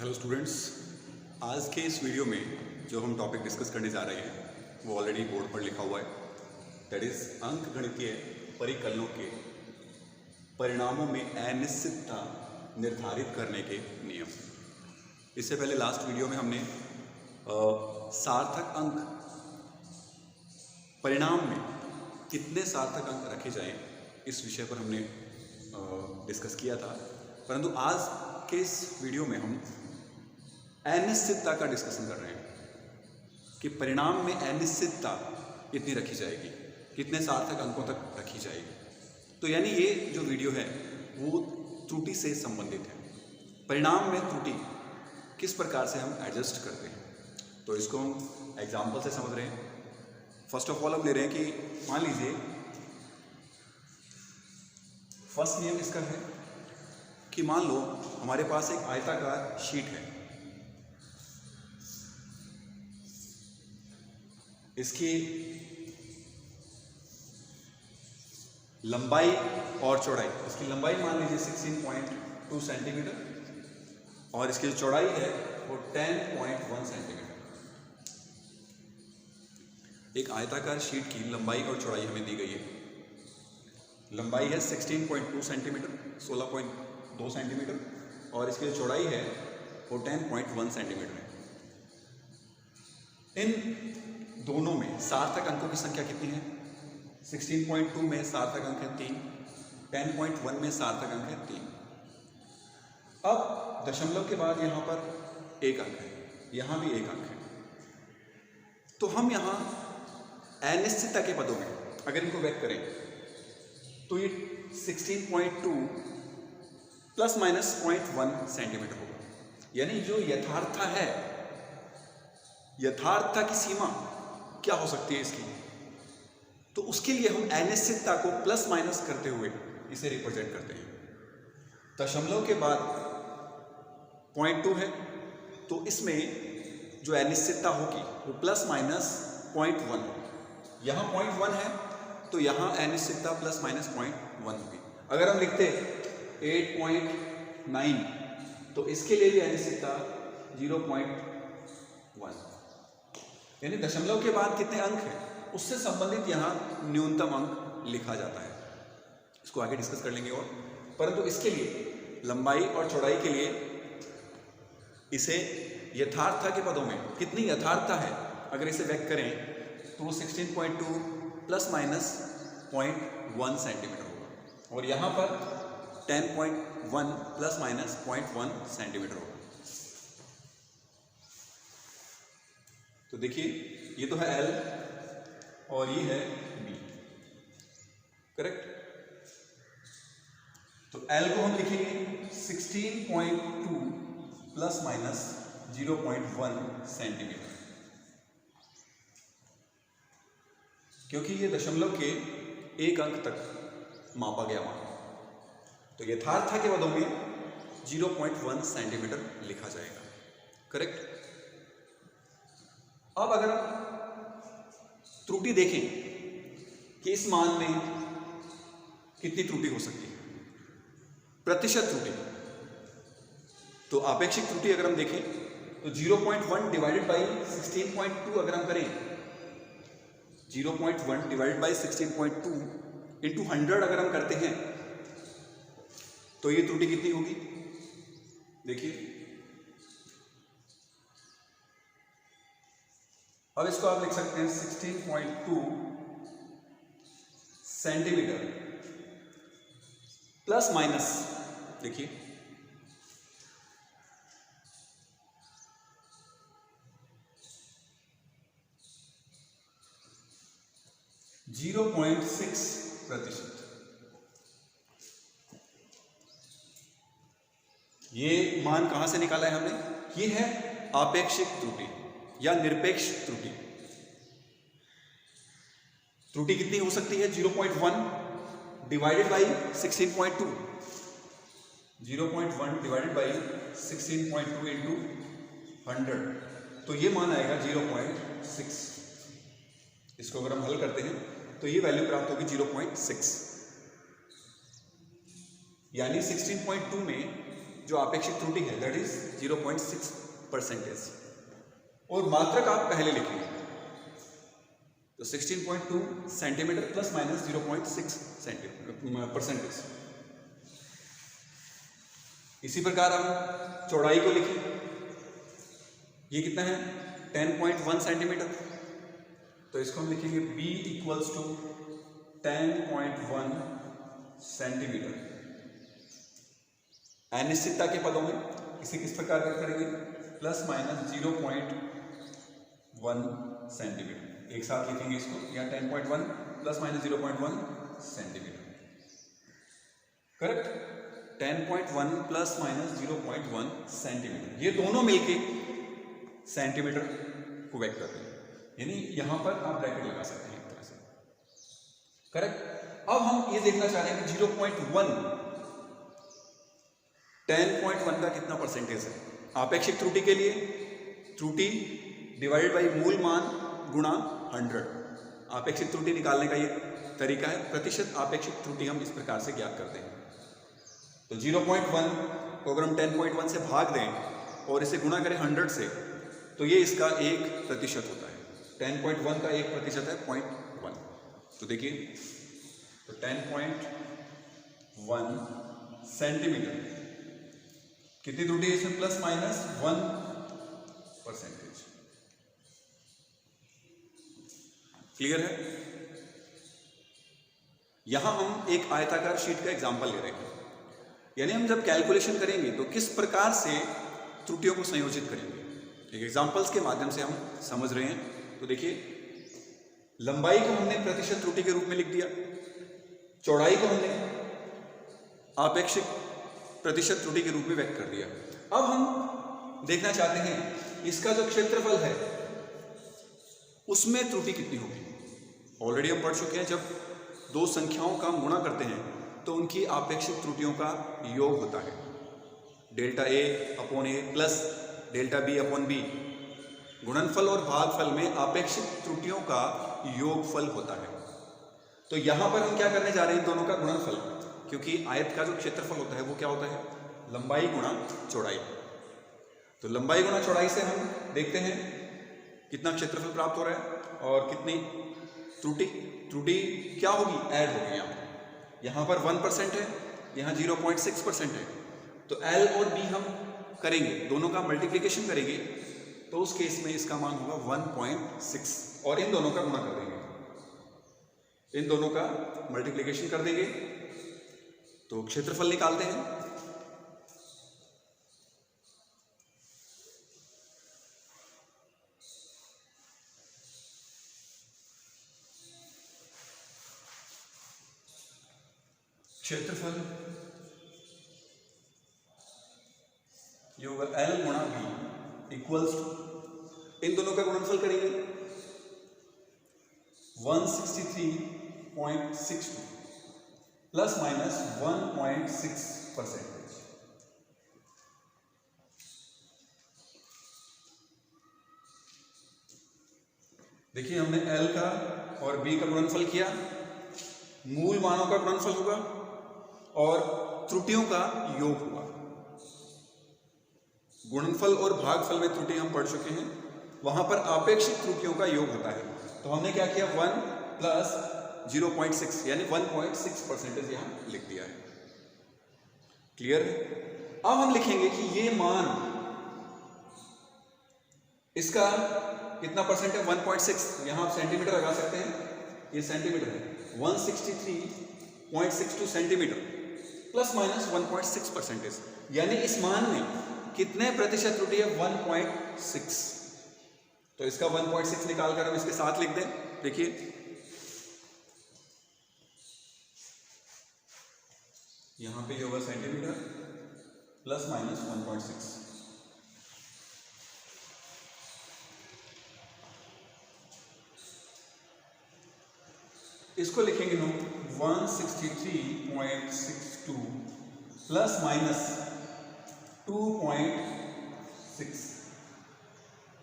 Hello students, आज के इस वीडियो में जो हम टॉपिक डिस्कस करने जा रहे हैं वो ऑलरेडी बोर्ड पर लिखा हुआ है। दैट इज अंकगणितीय परिकलनों के परिणामों में अनिश्चितता निर्धारित करने के नियम। इससे पहले लास्ट वीडियो में हमने सार्थक अंक परिणाम में कितने सार्थक अंक रखे जाएं इस विषय पर हमने डिस्कस किया था, परंतु आज के इस वीडियो में हम अनिश्चितता का डिस्कशन कर रहे हैं कि परिणाम में अनिश्चितता कितनी रखी जाएगी, कितने सार्थक अंकों तक रखी जाएगी। तो यानी ये जो वीडियो है वो त्रुटि से संबंधित है। परिणाम में त्रुटि किस प्रकार से हम एडजस्ट करते हैं, तो इसको हम एग्जाम्पल से समझ रहे हैं। फर्स्ट ऑफ ऑल हम ले रहे हैं कि मान लीजिए फर्स्ट नियम इसका है कि मान लो हमारे पास एक आयताकार शीट है, इसकी लंबाई और चौड़ाई, इसकी लंबाई मान लीजिए 16.2 सेंटीमीटर और इसकी जो चौड़ाई है वो 10.1 सेंटीमीटर। एक आयताकार शीट की लंबाई और चौड़ाई हमें दी गई है। लंबाई है 16.2 सेंटीमीटर, 16.2 सेंटीमीटर और इसकी जो चौड़ाई है वो 10.1 सेंटीमीटर है। इन दोनों में सार्थक अंकों की संख्या कितनी है? 16.2 में सार्थक अंक है 3, 10.1 में सार्थक अंक है 3। अब दशमलव के बाद यहाँ पर एक अंक है, यहाँ भी एक अंक है। तो हम यहाँ अनिश्चितता के पदों में अगर इनको व्यक्त करें तो ये 16.2 प्लस माइनस 0.1 सेंटीमीटर होगा। यानी जो यथार्थता है, यथार्थता की सीमा क्या हो सकती है इसकी, तो उसके लिए हम अनिश्चितता को प्लस माइनस करते हुए इसे रिप्रेजेंट करते हैं। दशमलव के बाद 0.2 है तो इसमें जो अनिश्चितता होगी वो प्लस माइनस 0.1 होगी। यहाँ 0.1 है तो यहाँ अनिश्चितता प्लस माइनस 0.1 होगी। अगर हम लिखते 8.9 तो इसके लिए भी अनिश्चितता 0.1, यानी दशमलव के बाद कितने अंक हैं उससे संबंधित यहाँ न्यूनतम अंक लिखा जाता है। इसको आगे डिस्कस कर लेंगे और परंतु इसके लिए लंबाई और चौड़ाई के लिए इसे यथार्थता के पदों में कितनी यथार्थता है अगर इसे व्यक्त करें तो वो 16.2 प्लस माइनस 0.1 सेंटीमीटर होगा और यहाँ पर 10.1 प्लस माइनस 0.1 सेंटीमीटर होगा। तो देखिए ये तो है L और ये है B, करेक्ट। तो L को हम लिखेंगे 16.2 प्लस माइनस 0.1 सेंटीमीटर, क्योंकि ये दशमलव के एक अंक तक मापा गया मान। तो यथार्थता के पदों में 0.1 सेंटीमीटर लिखा जाएगा, करेक्ट। अब अगर हम त्रुटि देखें कि इस मान में कितनी त्रुटि हो सकती है, प्रतिशत त्रुटि, तो आपेक्षिक त्रुटि अगर हम देखें तो 0.1 डिवाइडेड बाई 16.2 अगर हम करें, 0.1 डिवाइडेड बाई 16.2 इंटू 100 अगर हम करते हैं तो ये त्रुटि कितनी होगी? देखिए अब इसको आप लिख सकते हैं 16.2 सेंटीमीटर प्लस माइनस, देखिए 0.6%। ये मान कहां से निकाला है हमने? ये है आपेक्षिक त्रुटि या निरपेक्ष त्रुटि। त्रुटि कितनी हो सकती है? 0.1 divided by 16.2, 0.1 divided by 16.2 into 100, तो ये मान आएगा 0.6। इसको अगर हम हल करते हैं तो ये वैल्यू प्राप्त होगी 0.6, यानी 16.2 में जो आपेक्षिक त्रुटि है दैट इज 0.6%, और मात्रक आप पहले लिखेंगे तो 16.2 सेंटीमीटर प्लस माइनस 0.6 परसेंटेज। इसी प्रकार हम चौड़ाई को लिखें, ये कितना है 10.1 सेंटीमीटर, तो इसको हम लिखेंगे b इक्वल्स टू 10.1 सेंटीमीटर। अनिश्चितता के पदों में इसे किस प्रकार व्यक्त करेंगे, प्लस माइनस 0.1 सेंटीमीटर। एक साथ लिखेंगे इसको, या 10.1 plus minus 0.1 centimetre, correct. 10.1 plus minus 0.1 centimetre, ये दोनों मिलके सेंटीमीटर को व्यक्त करते हैं, यानी यहां पर आप ब्रैकेट लगा सकते हैं एक तरह से, करेक्ट। अब हम ये देखना चाह रहे हैं कि 0.1 10.1 का कितना परसेंटेज है। आपेक्षिक त्रुटि के लिए त्रुटि डिवाइडेड बाई मूल मान गुणा 100, आपेक्षिक त्रुटि निकालने का ये तरीका है। प्रतिशत आपेक्षिक त्रुटि हम इस प्रकार से ज्ञात करते हैं, तो 0.1 को अगर हम 10.1 से भाग दें और इसे गुणा करें 100 से, तो ये इसका 1% होता है। 10.1 का 1% है 0.1, तो देखिए, तो 10.1 सेंटीमीटर कितनी त्रुटि है इसमें, प्लस माइनस 1%। क्लियर है। यहां हम एक आयताकार शीट का एग्जांपल ले रहे हैं, यानी हम जब कैलकुलेशन करेंगे तो किस प्रकार से त्रुटियों को संयोजित करेंगे, एक एग्जांपल्स के माध्यम से हम समझ रहे हैं। तो देखिए, लंबाई को हमने प्रतिशत त्रुटि के रूप में लिख दिया, चौड़ाई को हमने आपेक्षिक प्रतिशत त्रुटि के रूप में व्यक्त कर दिया। अब हम देखना चाहते हैं इसका जो क्षेत्रफल है उसमें त्रुटि कितनी होगी। ऑलरेडी हम पढ़ चुके हैं, जब दो संख्याओं का गुणा करते हैं तो उनकी आपेक्षिक त्रुटियों का योग होता है, delta A upon A plus delta B upon B. गुणनफल और भागफल में आपेक्षिक त्रुटियों का योगफल होता है। तो यहां पर हम क्या करने जा रहे हैं, दोनों का गुणनफल, क्योंकि आयत का जो क्षेत्रफल होता है वो क्या होता है, लंबाई गुणा चौड़ाई। तो लंबाई गुणा चौड़ाई से हम देखते हैं कितना क्षेत्रफल प्राप्त हो रहा है और कितनी त्रुटि क्या होगी, ऐड होगी। यहाँ पर 1% है, यहाँ 0.6% है, तो L और B हम करेंगे, दोनों का मल्टीप्लिकेशन करेंगे, तो उस केस में इसका मान होगा 1.6, और इन दोनों का गुणा कर देंगे, इन दोनों का मल्टीप्लिकेशन कर देंगे, तो क्षेत्रफल निकालते हैं। क्षेत्रफल ये होगा L गुणा B इक्वल्स टू, इन दोनों का गुणनफल करेंगे 163.62 प्लस माइनस 1.6%। देखिए, हमने L का और B का गुणनफल किया, मूल मानों का गुणनफल होगा और त्रुटियों का योग होगा। गुणनफल और भागफल में त्रुटि हम पढ़ चुके हैं, वहां पर आपेक्षिक त्रुटियों का योग होता है। तो हमने क्या किया, 1 प्लस 0.6 यानी 1.6% यहां लिख दिया है। क्लियर है। अब हम लिखेंगे कि ये मान इसका कितना परसेंट है, 1.6, यहां आप सेंटीमीटर लगा सकते हैं, ये सेंटीमीटर है, 163.62 सेंटीमीटर प्लस माइनस 1.6%, यानी इस मान में कितने प्रतिशत त्रुटि है, 1.6। तो इसका 1.6 निकालकर हम इसके साथ लिख दें। देखिए, यहां पे ये होगा सेंटीमीटर प्लस माइनस 1.6। इसको लिखेंगे हम 163.62 प्लस माइनस 2.6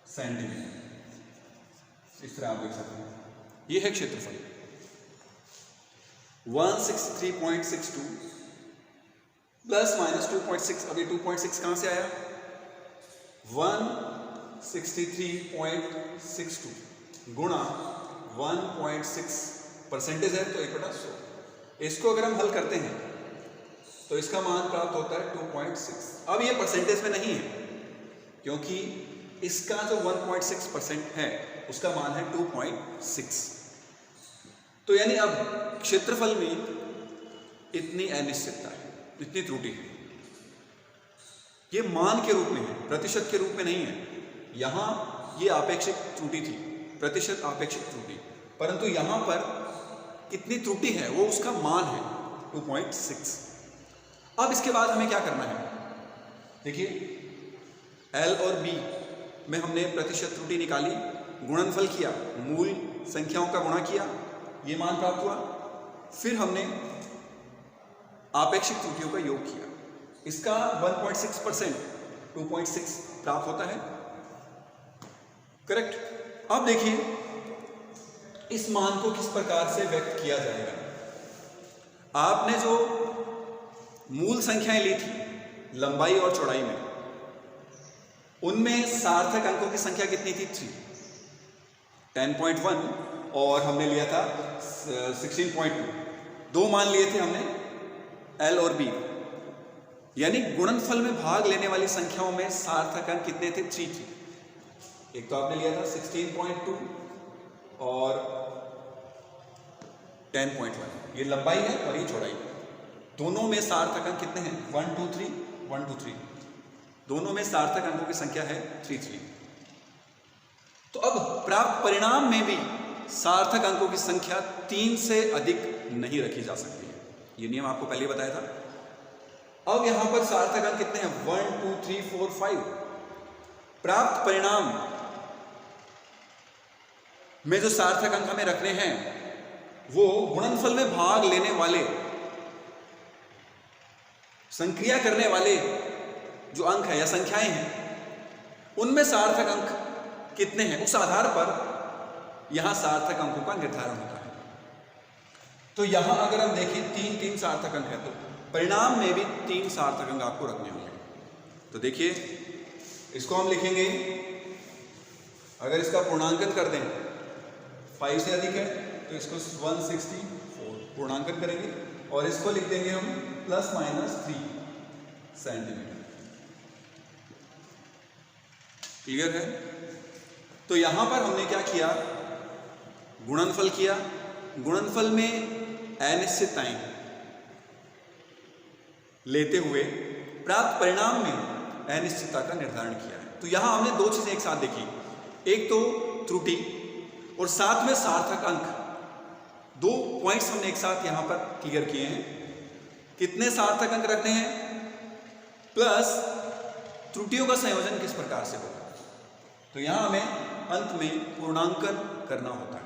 सेंटीमीटर। इस तरह आप देख सकते हैं, ये है क्षेत्रफल 163.62 प्लस माइनस 2.6, अब ये 2.6 कहाँ से आया? 163.62 गुणा 1.6 परसेंटेज है तो 1/100। इसको अगर हम हल करते हैं तो इसका मान प्राप्त होता है 2.6। अब ये परसेंटेज में नहीं है क्योंकि इसका जो 1.6% है उसका मान है 2.6। तो यानी अब क्षेत्रफल में इतनी अनिश्चितता है, इतनी त्रुटि है। ये मान के रूप में है, प्रतिशत के रूप में नहीं है। यहां ये आपेक्षिक त्रुटि थी, प्रतिशत आपेक्षिक त्रुटि, परंतु यहां पर कितनी त्रुटि है वो उसका मान है 2.6। अब इसके बाद हमें क्या करना है? देखिए L और B में हमने प्रतिशत त्रुटि निकाली, गुणनफल किया, मूल संख्याओं का गुणा किया, ये मान प्राप्त हुआ। फिर हमने आपेक्षिक त्रुटियों का योग किया, इसका 1.6% 2.6 प्राप्त होता है। करेक्ट। अब देखिए इस मान को किस प्रकार से व्यक्त किया जाएगा। आपने जो मूल संख्याएं ली थी लंबाई और चौड़ाई में, उनमें सार्थक अंकों की संख्या कितनी थी? 3, 10.1 और हमने लिया था 16.2। दो मान लिए थे हमने L और B, यानी गुणनफल में भाग लेने वाली संख्याओं में सार्थक अंक कितने थे? 3 थे। एक तो आपने लिया था 16.2 और 10.1, ये लंबाई है और ये चौड़ाई है। दोनों में सार्थक अंक कितने हैं? 1 2 3 1 2 3। दोनों में सार्थक अंकों की संख्या है 3 3। तो अब प्राप्त परिणाम में भी सार्थक अंकों की संख्या 3 से अधिक नहीं रखी जा सकती है। ये नियम आपको पहले बताया था। अब यहां पर सार्थक अंक कितने हैं? 1 2 3 4 5। प्राप्त परिणाम में जो सार्थक अंक हमें रखने हैं वो गुणनफल में भाग लेने वाले, संक्रिया करने वाले जो अंक है या संख्याएं हैं, उनमें सार्थक अंक कितने हैं, उस आधार पर यहां सार्थक अंकों का निर्धारण होता है। तो यहां अगर हम देखें 3 सार्थक अंक है तो परिणाम में भी 3 सार्थक अंक आपको रखने होंगे। तो देखिए इसको हम लिखेंगे, अगर इसका पूर्णांकन कर दें 5 से अधिक है तो इसको 164 पूर्णांकन करेंगे और इसको लिख देंगे हम ±3 सेंटीमीटर। क्लियर है? तो यहां पर हमने क्या किया? गुणनफल किया, गुणनफल में अनिश्चितताएं लेते हुए प्राप्त परिणाम में अनिश्चितता का निर्धारण किया है। तो यहां हमने 2 चीजें एक साथ देखी, एक तो त्रुटि और साथ में सार्थक अंक। 2 पॉइंट्स हमने एक साथ यहां पर क्लियर किए हैं। कितने सार्थक अंक रखने हैं प्लस त्रुटियों का संयोजन किस प्रकार से होगा। तो यहां हमें अंत में पूर्णांकन करना होता है।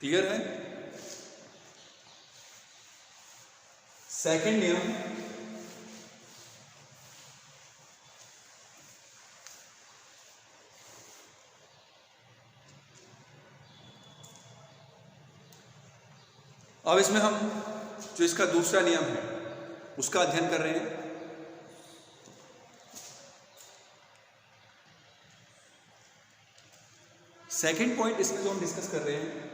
क्लियर है? सेकंड नियम, अब इसमें हम जो इसका दूसरा नियम है उसका अध्ययन कर रहे हैं। सेकंड पॉइंट इसमें जो हम डिस्कस कर रहे हैं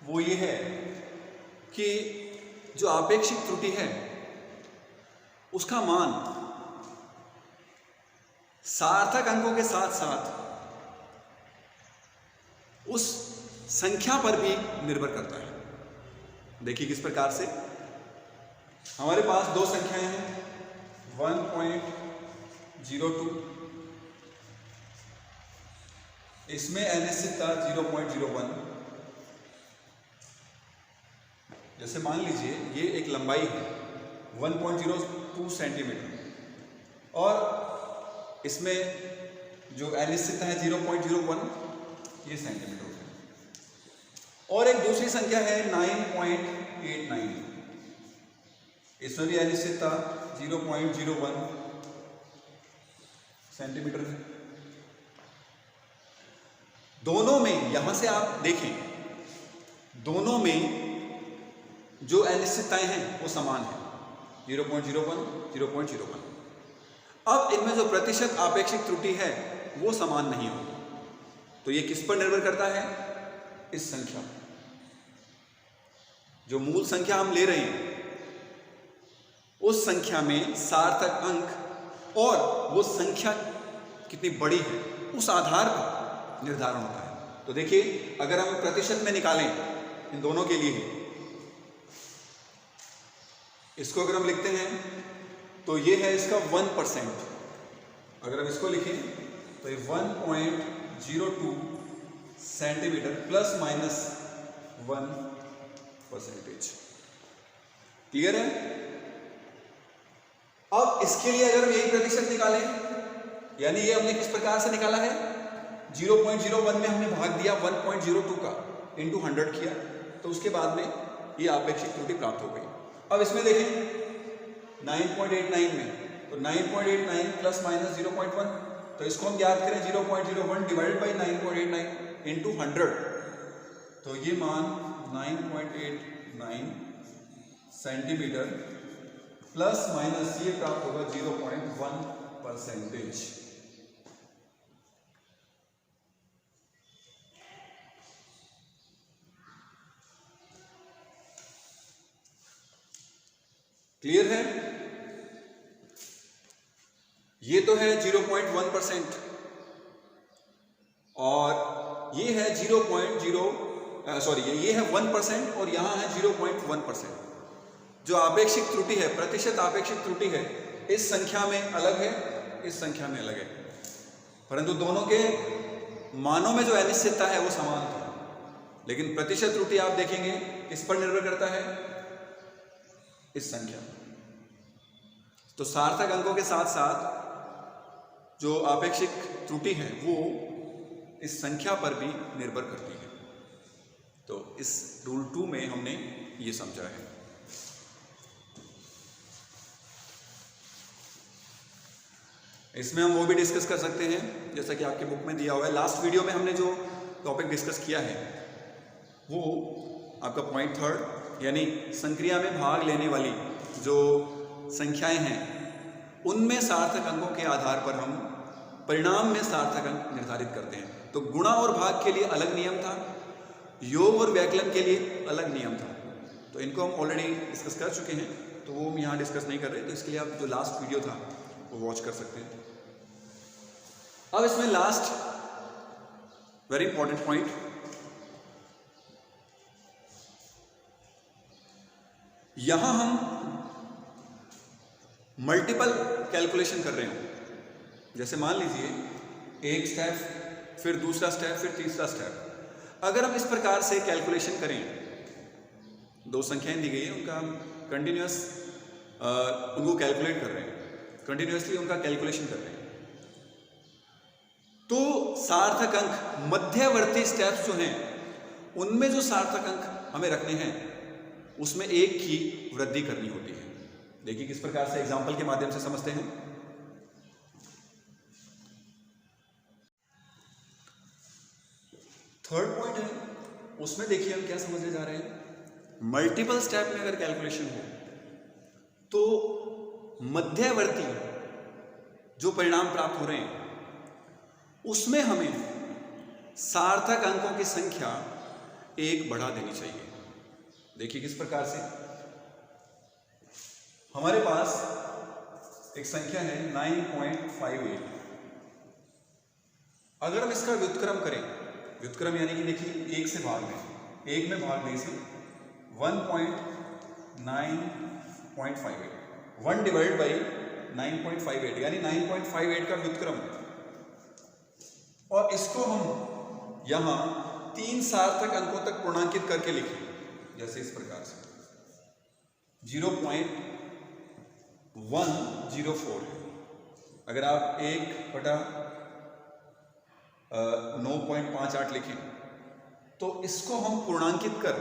वो ये है कि जो आपेक्षिक त्रुटि है उसका मान सार्थक अंकों के साथ साथ उस संख्या पर भी निर्भर करता है। देखिए किस प्रकार से, हमारे पास 2 संख्याएं हैं 1.02, इसमें अनिश्चितता 0.01। जैसे मान लीजिए ये एक लंबाई है 1.02 सेंटीमीटर और इसमें जो अनिश्चितता है 0.01 ये सेंटीमीटर है। और एक दूसरी संख्या है 9.89, इसमें भी अनिश्चितता 0.01 सेंटीमीटर है। दोनों में, यहां से आप देखें, दोनों में जो अनिश्चितताएं हैं वो समान है, 0.01, 0.01। अब इनमें जो प्रतिशत आपेक्षिक त्रुटि है वो समान नहीं होगी। तो ये किस पर निर्भर करता है? इस संख्या पर। जो मूल संख्या हम ले रहे हैं उस संख्या में सार्थक अंक और वो संख्या कितनी बड़ी है उस आधार पर निर्धारण होता है। तो देखिए, अगर हम प्रतिशत में निकालें इन दोनों के लिए, इसको अगर हम लिखते हैं तो ये है इसका 1%। अगर हम इसको लिखें तो ये 1.02 सेंटीमीटर प्लस माइनस 1%। क्लियर है? अब इसके लिए अगर हम यही प्रतिशत निकालें, यानी ये हमने किस प्रकार से निकाला है, 0.01 में हमने भाग दिया 1.02 का, इंटू 100 किया, तो उसके बाद में ये आपेक्षिक त्रुटि प्राप्त हो गई। अब इसमें देखें 9.89 में, तो 9.89 प्लस माइनस 0.1, तो इसको हम याद करें 0.01 डिवाइडेड बाई 9.89 इंटू 100, तो ये मान 9.89 सेंटीमीटर प्लस माइनस ये प्राप्त होगा 0.1%। क्लियर है? ये तो है 0.1% और ये है 0.0 ये है 1% और यहां है 0.1%। जो आपेक्षिक त्रुटि है, प्रतिशत आपेक्षिक त्रुटि है, इस संख्या में अलग है, इस संख्या में अलग है, परंतु दोनों के मानों में जो अनिश्चितता है वो समान है। लेकिन प्रतिशत त्रुटि आप देखेंगे किस पर निर्भर करता है? इस संख्या। तो सार्थक अंकों के साथ साथ जो आपेक्षिक त्रुटि है वो इस संख्या पर भी निर्भर करती है। तो इस रूल 2 में हमने ये समझा है। इसमें हम वो भी डिस्कस कर सकते हैं जैसा कि आपके बुक में दिया हुआ है। लास्ट वीडियो में हमने जो टॉपिक डिस्कस किया है वो आपका पॉइंट 3, यानी संक्रिया में भाग लेने वाली जो संख्याएं हैं उनमें सार्थक अंकों के आधार पर हम परिणाम में सार्थक अंक निर्धारित करते हैं। तो गुणा और भाग के लिए अलग नियम था, योग और व्याकलन के लिए अलग नियम था। तो इनको हम ऑलरेडी डिस्कस कर चुके हैं, तो वो हम यहाँ डिस्कस नहीं कर रहे। तो इसके लिए आप जो लास्ट वीडियो था वो वॉच कर सकते हैं। अब इसमें लास्ट वेरी इंपॉर्टेंट पॉइंट, यहां हम मल्टीपल कैलकुलेशन कर रहे हो। जैसे मान लीजिए एक स्टेप, फिर दूसरा स्टेप, फिर तीसरा स्टेप। अगर हम इस प्रकार से कैलकुलेशन करें, दो संख्याएं दी गई है, उनका हम कंटिन्यूअस उनको कैलकुलेट कर रहे हैं, कंटिन्यूअसली उनका कैलकुलेशन कर रहे हैं, तो सार्थक अंक मध्यवर्ती स्टेप्स जो हैं उनमें जो सार्थक अंक हमें रखने हैं उसमें एक की वृद्धि करनी होती है। देखिए किस प्रकार से एग्जांपल के माध्यम से समझते हैं। थर्ड पॉइंट है, उसमें देखिए हम क्या समझने जा रहे हैं। मल्टीपल स्टेप में अगर कैलकुलेशन हो तो मध्यवर्ती जो परिणाम प्राप्त हो रहे हैं उसमें हमें सार्थक अंकों की संख्या एक बढ़ा देनी चाहिए। देखिए किस प्रकार से, हमारे पास एक संख्या है 9.58। अगर हम इसका व्युत्क्रम करें, व्युत्क्रम यानी कि देखिए एक से भाग में, एक में भाग दें इसे 1.9.58, 1 डिवाइड बाई 9.58 यानी 9.58 का व्युत्क्रम, और इसको हम यहां 3 सार्थक अंकों तक पूर्णांकित करके लिखें, जैसे इस प्रकार से 0.104 है। अगर आप 1/9.58 लिखें तो इसको हम पूर्णांकित कर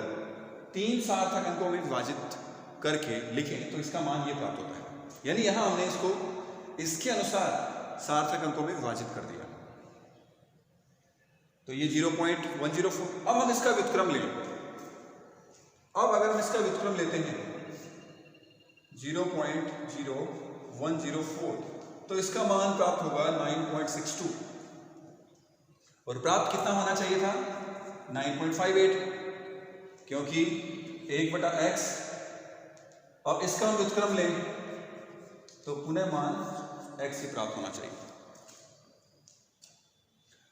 3 सार्थक अंकों में विभाजित करके लिखें तो इसका मान ये प्राप्त होता है। यानी यहां हमने इसको इसके अनुसार सार्थक अंकों में विभाजित कर दिया, तो ये 0.104। अब हम इसका व्युत्क्रम लें। अब अगर हम इसका व्युत्क्रम लेते हैं 0.0104 तो इसका मान प्राप्त होगा 9.62 और प्राप्त कितना होना चाहिए था 9.58 क्योंकि 1/x। अब इसका हम व्युत्क्रम लें तो पुनः मान x ही प्राप्त होना चाहिए,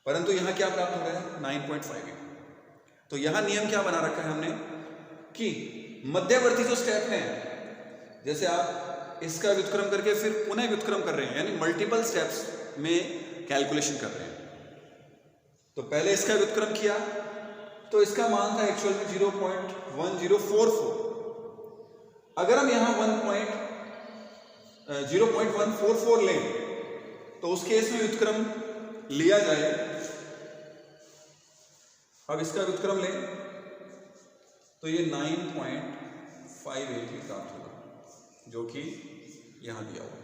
परंतु यहां क्या प्राप्त हो रहा है 9.58। तो यहां नियम क्या बना रखा है हमने कि मध्यवर्ती जो स्टेप है, जैसे आप इसका व्युत्क्रम करके फिर पुनः व्युत्क्रम कर रहे हैं यानी मल्टीपल स्टेप्स में कैलकुलेशन कर रहे हैं। तो पहले इसका व्युत्क्रम किया तो इसका मान था एक्चुअल में 0.1044। अगर हम यहां 0.144 लें तो उस केस में व्युत्क्रम लिया जाए। अब इसका व्युत्क्रम लें तो ये 9.58 ही प्राप्त होगा जो कि यहां दिया हुआ है।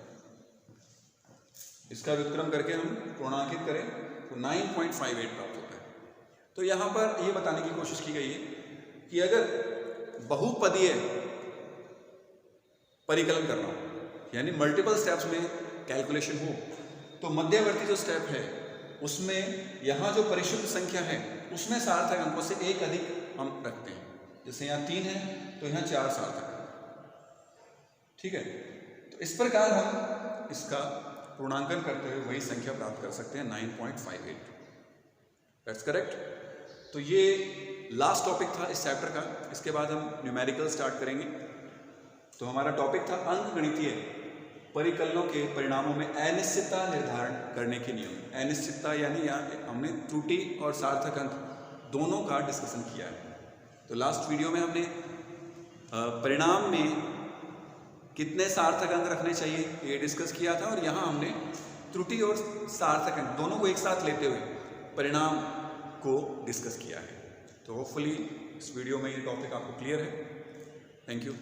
इसका व्युत्क्रम करके हम पूर्णांकित करें तो 9.58 प्राप्त होता है। तो यहां पर यह बताने की कोशिश की गई है कि अगर बहुपदीय परिकलन करना हो यानी मल्टीपल स्टेप्स में कैलकुलेशन हो तो मध्यवर्ती जो स्टेप है उसमें यहां जो परिशुद्ध संख्या है उसमें सार्थक अंकों से एक अधिक हम रखते हैं। जैसे यहाँ 3 है तो यहाँ 4 सार्थक है। ठीक है, तो इस प्रकार हम इसका पूर्णांकन करते हुए वही संख्या प्राप्त कर सकते हैं 9.58। That's correct. तो ये लास्ट टॉपिक था इस चैप्टर का। इसके बाद हम न्यूमेरिकल स्टार्ट करेंगे। तो हमारा टॉपिक था अंकगणितीय परिकलनों के परिणामों में अनिश्चितता निर्धारण करने के नियम। अनिश्चितता यानी यहाँ हमने त्रुटि और सार्थक अंक दोनों का डिस्कशन किया है। तो लास्ट वीडियो में हमने परिणाम में कितने सार्थक अंक रखने चाहिए ये डिस्कस किया था, और यहाँ हमने त्रुटि और सार्थक अंक दोनों को एक साथ लेते हुए परिणाम को डिस्कस किया है। तो होपफुली इस वीडियो में ये टॉपिक आपको क्लियर है। Thank you.